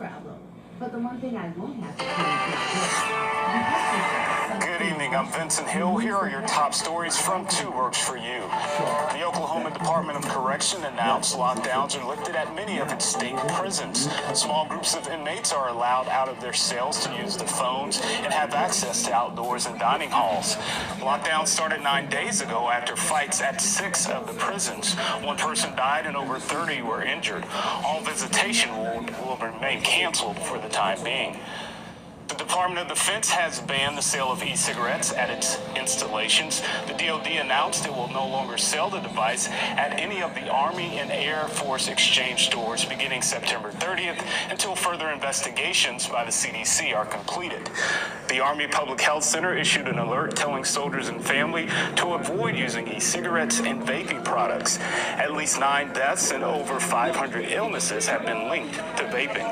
travel. But the one thing I won't have to do is Good evening, I'm Vincent Hill. Here are your top stories from 2 Works for You. The Oklahoma Department of Correction announced lockdowns are lifted at many of its state prisons. Small groups of inmates are allowed out of their cells to use the phones and have access to outdoors and dining halls. Lockdown started 9 days ago after fights at 6 of the prisons. One person died and over 30 were injured. All visitation will remain canceled for the time being. The Department of Defense has banned the sale of e-cigarettes at its installations. The DoD announced it will no longer sell the device at any of the Army and Air Force exchange stores beginning September 30th until further investigations by the CDC are completed. The Army Public Health Center issued an alert telling soldiers and family to avoid using e-cigarettes and vaping products. At least 9 deaths and over 500 illnesses have been linked to vaping.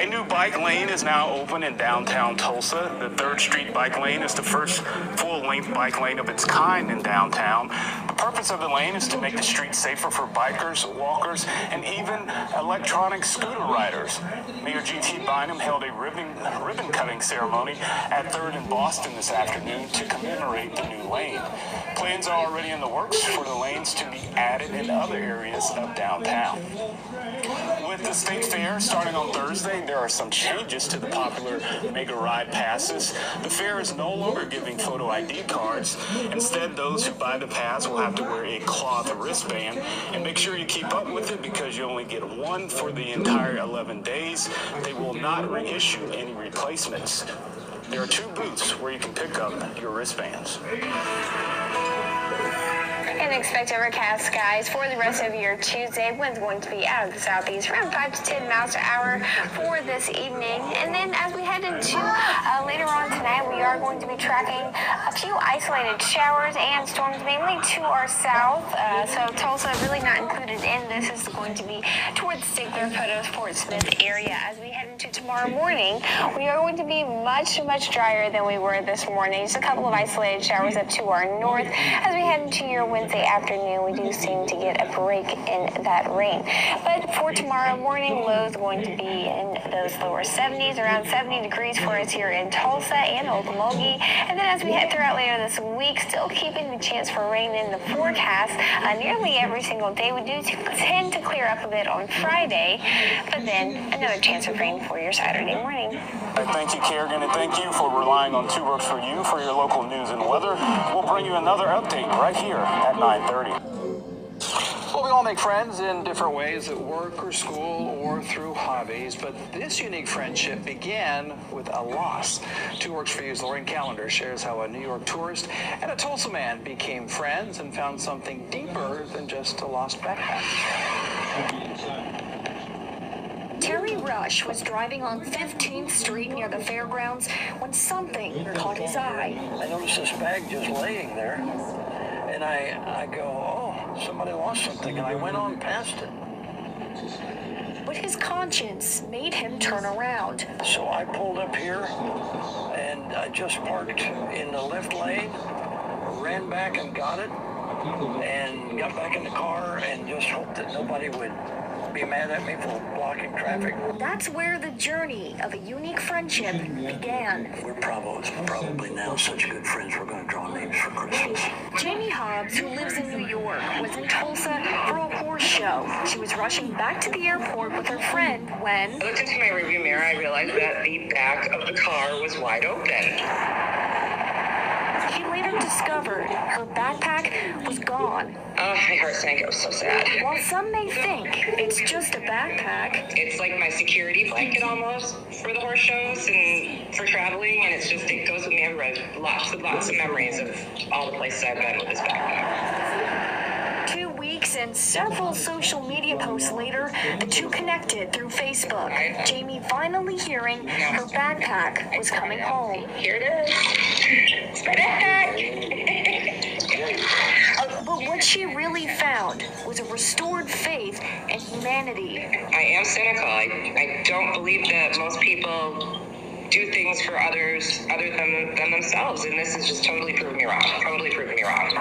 A new bike lane is now open in downtown Tulsa. The 3rd Street bike lane is the first full-length bike lane of its kind in downtown. The purpose of the lane is to make the street safer for bikers, walkers, and even electronic scooter riders. Mayor G.T. Bynum held a ribbon-cutting ceremony at 3rd in Boston this afternoon to commemorate the new lane. Plans are already in the works for the lanes to be added in other areas of downtown. With the state fair starting on Thursday, there are some changes to the popular Mega Ride passes. The fair is no longer giving photo ID cards. Instead, those who buy the pass will have to wear a cloth wristband. And make sure you keep up with it because you only get one for the entire 11 days. They will not reissue any replacements. There are 2 booths where you can pick up your wristbands. And expect overcast skies for the rest of your Tuesday. Winds going to be out of the southeast around 5 to 10 miles per hour for this evening. And then as we head into later on tonight, we are going to be tracking a few isolated showers and storms, mainly to our south. So Tulsa really not included in this. Is going to be towards Stigler, Potos, Fort Smith area. As we head into tomorrow morning, we are going to be much drier than we were this morning. Just a couple of isolated showers up to our north. As we head into your Wednesday afternoon, we do seem to get a break in that rain. But for tomorrow morning, lows going to be in those lower 70s, around 70 degrees for us here in Tulsa and Okmulgee. And then as we head throughout later this week, still keeping the chance for rain in the forecast nearly every single day. We do tend to clear up a bit on Friday, but then another chance of rain for your Saturday morning. Thank you, Kerrigan, and thank you for relying on 2 Works for You for your local news and weather. We'll bring you another update right here at 9:30. Well, we all make friends in different ways at work or school or through hobbies, but this unique friendship began with a loss. 2 Works for You's Lauren Callender shares how a New York tourist and a Tulsa man became friends and found something deeper than just a lost backpack. Terry Rush was driving on 15th Street near the fairgrounds when something caught his eye. I noticed this bag just laying there, and I go, oh, somebody lost something, and I went on past it. But his conscience made him turn around. So I pulled up here, and I just parked in the left lane, ran back and got it, and got back in the car and just hoped that nobody would be mad at me for blocking traffic. That's where the journey of a unique friendship began. We're probably now such good friends we're going to draw names for Christmas. Jamie Hobbs, who lives in New York, was in Tulsa for a horse show. She was rushing back to the airport with her friend when I looked into my rearview mirror. I realized that the back of the car was wide open. She later discovered her backpack was gone. Oh, my heart sank. It was so sad. While some may think it's just a backpack, It's like my security blanket almost for the horse shows and for traveling, and it goes with me everywhere. Lots of memories of all the places I've been with this backpack. 2 weeks and several social media posts later, the two connected through Facebook. Jamie finally hearing her backpack was coming home. Here it is. It's my backpack. But what she really found was a restored faith in humanity. I am cynical. I don't believe that most people do things for others other than themselves, and this is just totally proving me wrong.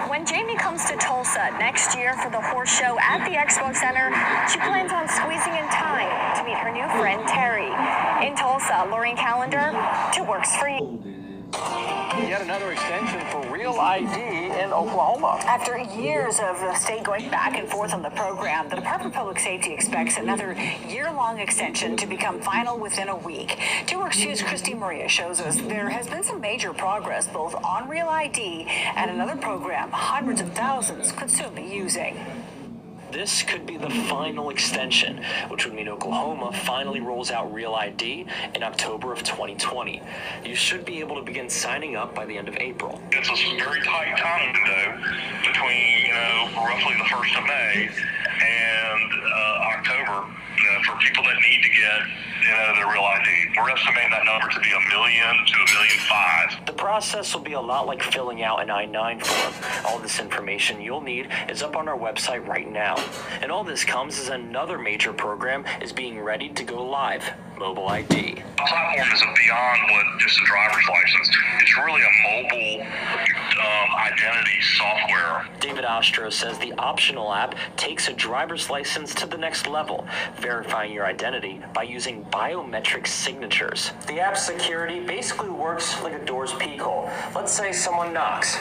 When Jamie comes to Tulsa next year for the horse show at the Expo Center, she plans on squeezing in time to meet her new friend Terry. In Tulsa, Lorraine Calendar, 2 Works for You. Yet another extension for Real ID in Oklahoma. After years of the state going back and forth on the program, the Department of Public Safety expects another year-long extension to become final within a week. 2 Works 2's Christy Maria shows us there has been some major progress both on Real ID and another program hundreds of thousands could soon be using. This could be the final extension, which would mean Oklahoma finally rolls out Real ID in October of 2020. You should be able to begin signing up by the end of April. It's a very tight time window between, roughly the 1st of May and October, for people that need to get, their Real ID. We're estimating that number to be 1 million to 1.5 million. The process will be a lot like filling out an I-9 form. All this information you'll need is up on our website right now. And all this comes as another major program is being ready to go live, Mobile ID. The platform is beyond what just a driver's license. It's really a mobile identity software. David Ostro says the optional app takes a driver's license to the next level, verifying your identity by using biometric signatures. The app's security basically works like a door's peek hole. Let's say someone knocks.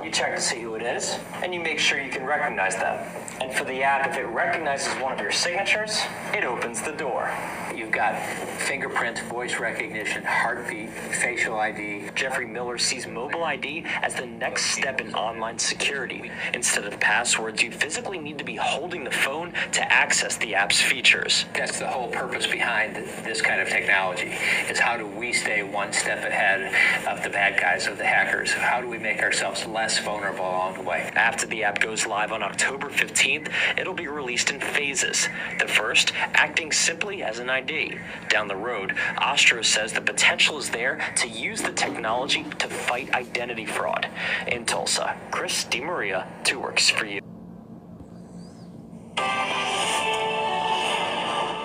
You check to see who it is, and you make sure you can recognize them. And for the app, if it recognizes one of your signatures, it opens the door. You've got fingerprint, voice recognition, heartbeat, facial ID. Jeffrey Miller sees mobile ID as the next step in online security. Instead of passwords, you physically need to be holding the phone to access the app's features. That's the whole purpose behind this kind of technology, is how do we stay one step ahead of the bad guys, of the hackers? How do we make ourselves less vulnerable along the way? After the app goes live on October 15th, it'll be released in phases. The first, acting simply as an ID. Down the road, Ostro says the potential is there to use the technology to fight identity fraud. In Tulsa, Chris DeMaria, 2 Works for You.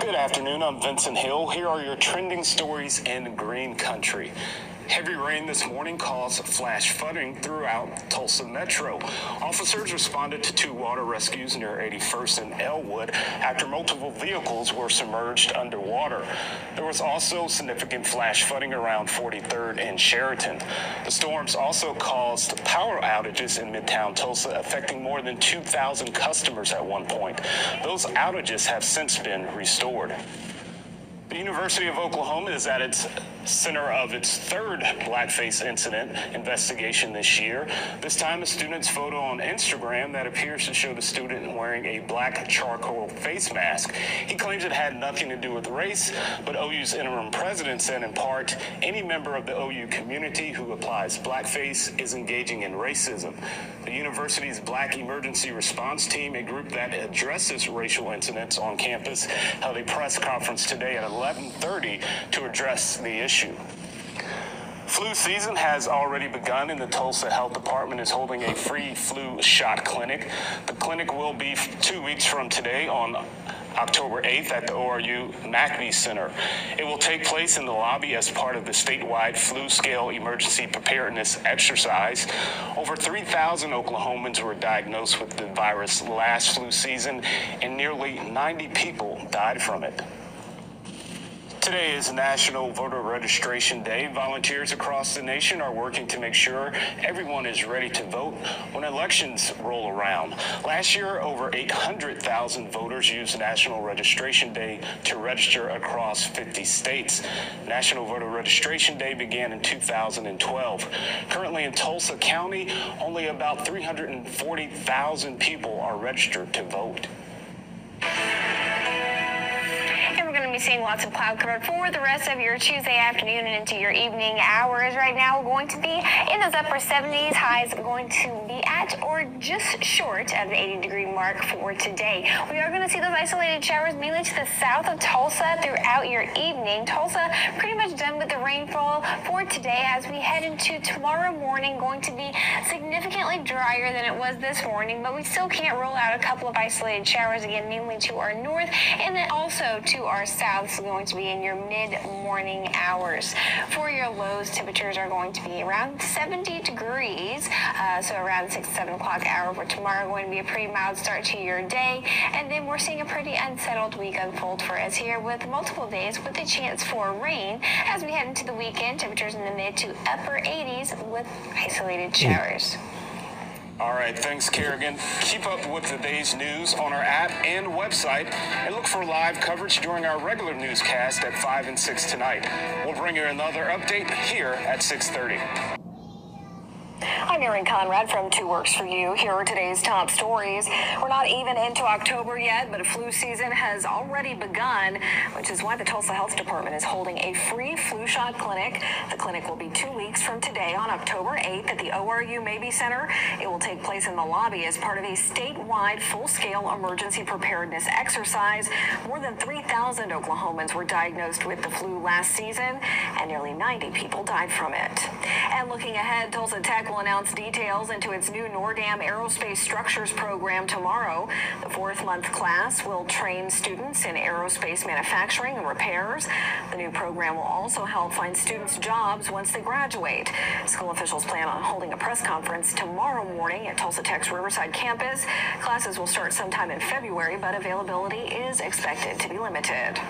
Good afternoon, I'm Vincent Hill. Here are your trending stories in Green Country. Heavy rain this morning caused flash flooding throughout Tulsa Metro. Officers responded to 2 water rescues near 81st and Elwood after multiple vehicles were submerged underwater. There was also significant flash flooding around 43rd and Sheraton. The storms also caused power outages in Midtown Tulsa, affecting more than 2,000 customers at one point. Those outages have since been restored. The University of Oklahoma is at its center of its 3rd blackface incident investigation this year. This time, a student's photo on Instagram that appears to show the student wearing a black charcoal face mask. He claims it had nothing to do with race, but OU's interim president said in part, any member of the OU community who applies blackface is engaging in racism. The university's Black Emergency Response Team, a group that addresses racial incidents on campus, held a press conference today at 11:30 to address the issue. Flu season has already begun, and the Tulsa Health Department is holding a free flu shot clinic. The clinic will be 2 weeks from today on October 8th at the ORU McBee Center. It will take place in the lobby as part of the statewide flu scale emergency preparedness exercise. Over 3,000 Oklahomans were diagnosed with the virus last flu season, and nearly 90 people died from it. Today is National Voter Registration Day. Volunteers across the nation are working to make sure everyone is ready to vote when elections roll around. Last year, over 800,000 voters used National Registration Day to register across 50 states. National Voter Registration Day began in 2012. Currently in Tulsa County, only about 340,000 people are registered to vote. We're going to be seeing lots of cloud cover for the rest of your Tuesday afternoon and into your evening hours. Right now, we're going to be in those upper 70s. Highs going to be at or just short of the 80-degree mark for today. We are going to see those isolated showers mainly to the south of Tulsa throughout your evening. Tulsa pretty much done with the rainfall for today as we head into tomorrow morning. Going to be significantly drier than it was this morning, but we still can't rule out a couple of isolated showers again, mainly to our north and then also to our south. south. This is going to be in your mid-morning hours. For your lows, temperatures are going to be around 70 degrees, so around 6, 7 o'clock hour for tomorrow. Going to be a pretty mild start to your day, and then we're seeing a pretty unsettled week unfold for us here with multiple days with a chance for rain as we head into the weekend. Temperatures in the mid to upper 80s with isolated showers. All right, thanks, Kerrigan. Keep up with the day's news on our app and website, and look for live coverage during our regular newscast at 5 and 6 tonight. We'll bring you another update here at 6:30. I'm Erin Conrad from 2 Works for You. Here are today's top stories. We're not even into October yet, but a flu season has already begun, which is why the Tulsa Health Department is holding a free flu shot clinic. The clinic will be 2 weeks from today on October 8th at the ORU Mabee Center. It will take place in the lobby as part of a statewide full-scale emergency preparedness exercise. More than 3,000 Oklahomans were diagnosed with the flu last season, and nearly 90 people died from it. And looking ahead, Tulsa Tech will announce details into its new NORDAM Aerospace Structures program tomorrow. The 4th-month class will train students in aerospace manufacturing and repairs. The new program will also help find students jobs once they graduate. School officials plan on holding a press conference tomorrow morning at Tulsa Tech's Riverside campus. Classes will start sometime in February, but availability is expected to be limited.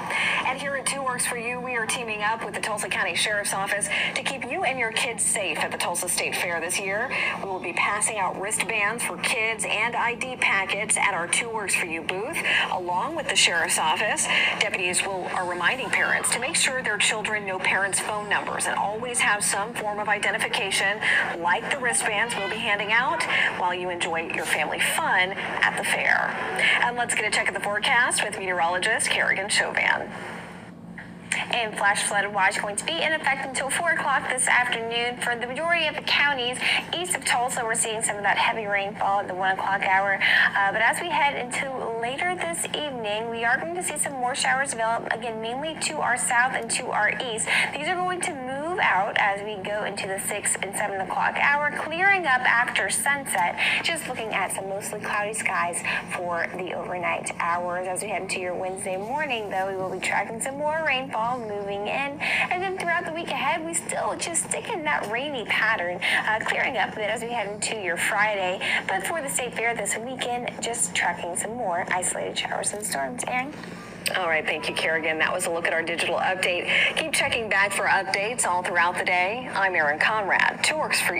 And here at 2 Works for You, we are teaming up with the Tulsa County Sheriff's Office to keep you and your kids safe at the Tulsa State Fair this year. We will be passing out wristbands for kids and ID packets at our 2 Works for You booth, along with the Sheriff's Office. Deputies are reminding parents to make sure their children know parents' phone numbers and always have some form of identification, like the wristbands we'll be handing out, while you enjoy your family fun at the fair. And let's get a check of the forecast with meteorologist Kerrigan Chauvin. And flash flood watch going to be in effect until 4 o'clock this afternoon for the majority of the counties east of Tulsa. We're seeing some of that heavy rainfall at the 1 o'clock hour. But as we head into later this evening, we are going to see some more showers develop, again, mainly to our south and to our east. These are going to move out as we go into the 6 and 7 o'clock hour, clearing up after sunset. Just looking at some mostly cloudy skies for the overnight hours. As we head into your Wednesday morning, though, we will be tracking some more rainfall moving in, and then throughout the week ahead we still just stick in that rainy pattern, clearing up a bit as we head into your Friday. But for the State Fair this weekend, just tracking some more isolated showers and storms. Aaron? All right, thank you, Kerrigan. That was a look at our digital update. Keep checking back for updates all throughout the day. I'm Erin Conrad. 2 Works for You.